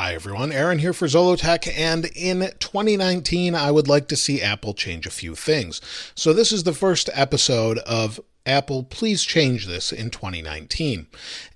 Hi everyone, Aaron here for Zollotech, and in 2019 I would like to see Apple change a few things. So this is the first episode of Apple, please change this in 2019.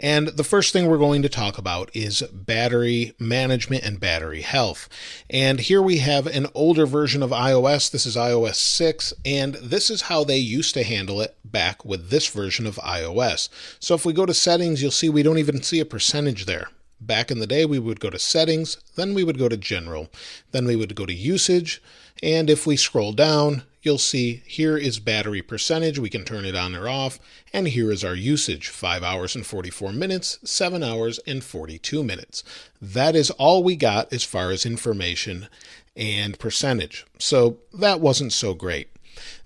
And the first thing we're going to talk about is battery management and battery health. And here we have an older version of iOS. This is iOS 6, and this is how they used to handle it back with this version of iOS. So if we go to settings, you'll see we don't even see a percentage there. Back in the day, we would go to settings, then we would go to general, then we would go to usage, and if we scroll down, you'll see here is battery percentage. We can turn it on or off, and here is our usage, 5 hours and 44 minutes, 7 hours and 42 minutes. That is all we got as far as information and percentage. So that wasn't so great.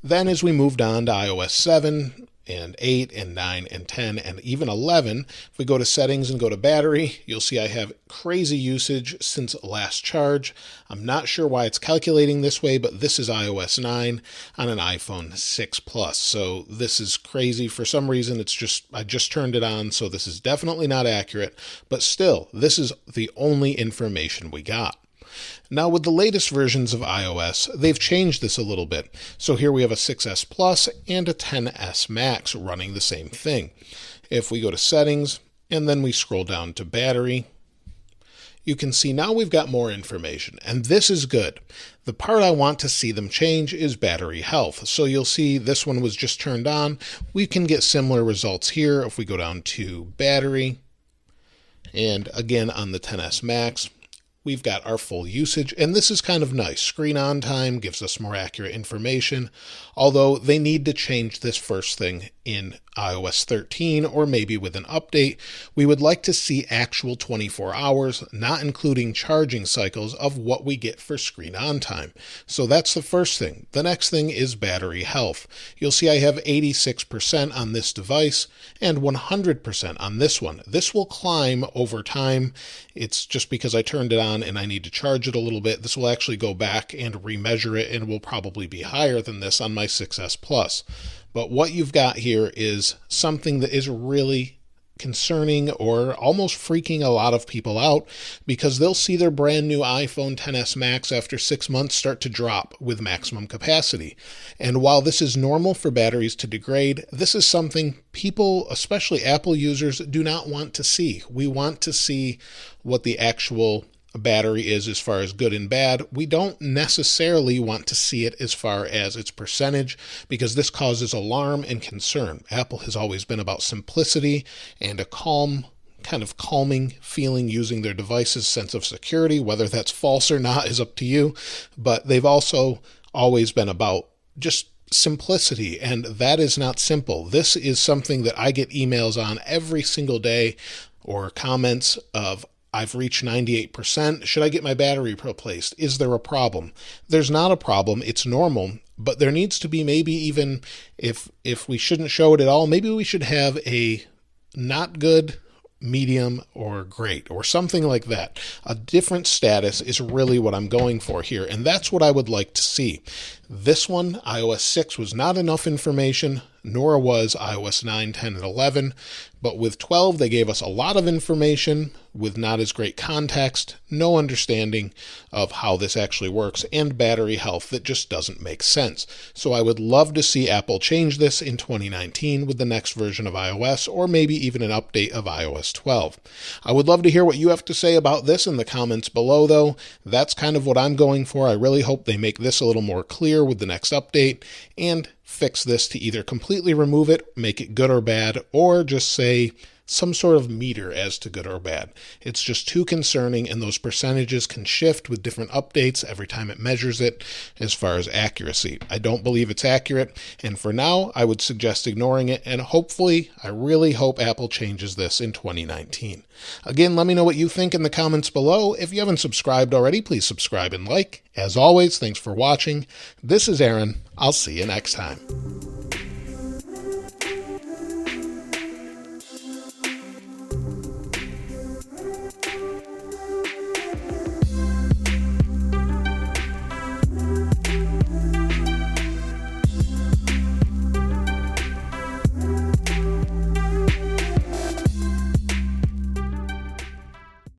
Then as we moved on to iOS 7, and 8 and 9 and 10 and even 11, if we go to settings and go to battery, you'll see I have crazy usage since last charge. I'm not sure why it's calculating this way, but this is iOS 9 on an iPhone 6 Plus. So this is crazy. For some reason, I just turned it on, so this is definitely not accurate, but still, this is the only information we got. Now with the latest versions of iOS, they've changed this a little bit. So here we have a 6S Plus and a 10S Max running the same thing. If we go to settings and then we scroll down to battery, you can see now we've got more information, and this is good. The part I want to see them change is battery health. So you'll see this one was just turned on. We can get similar results here if we go down to battery, and again on the 10S Max, we've got our full usage, and this is kind of nice. Screen on time gives us more accurate information, although they need to change this first thing in iOS 13 or maybe with an update. We would like to see actual 24 hours, not including charging cycles, of what we get for screen on time. So that's the first thing. The next thing is battery health. You'll see I have 86% on this device and 100% on this one. This will climb over time. It's just because I turned it on and I need to charge it a little bit. This will actually go back and remeasure it and will probably be higher than this on my 6S Plus. But what you've got here is something that is really concerning or almost freaking a lot of people out, because they'll see their brand new iPhone XS Max after 6 months start to drop with maximum capacity. And while this is normal for batteries to degrade, this is something people, especially Apple users, do not want to see. We want to see what the actual battery is as far as good and bad. We don't necessarily want to see it as far as its percentage, because this causes alarm and concern. Apple has always been about simplicity and a calm, kind of calming feeling using their device's sense of security. Whether that's false or not is up to you, but they've also always been about just simplicity, and that is not simple. This is something that I get emails on every single day, or comments of, I've reached 98%. Should I get my battery replaced? Is there a problem? There's not a problem. It's normal, but there needs to be, maybe even if we shouldn't show it at all, maybe we should have a not good, medium, or great, or something like that. A different status is really what I'm going for here, and that's what I would like to see. This one, iOS 6, was not enough information, nor was iOS 9, 10, and 11. But with 12, they gave us a lot of information with not as great context, no understanding of how this actually works, and battery health that just doesn't make sense. So I would love to see Apple change this in 2019 with the next version of iOS, or maybe even an update of iOS 12. I would love to hear what you have to say about this in the comments below, though. That's kind of what I'm going for. I really hope they make this a little more clear with the next update and fix this to either completely remove it, make it good or bad, or just say some sort of meter as to good or bad. It's just too concerning, and those percentages can shift with different updates every time it measures it as far as accuracy. I don't believe it's accurate, and for now, I would suggest ignoring it, and hopefully, I really hope Apple changes this in 2019. Again, let me know what you think in the comments below. If you haven't subscribed already, please subscribe and like. As always, thanks for watching. This is Aaron. I'll see you next time.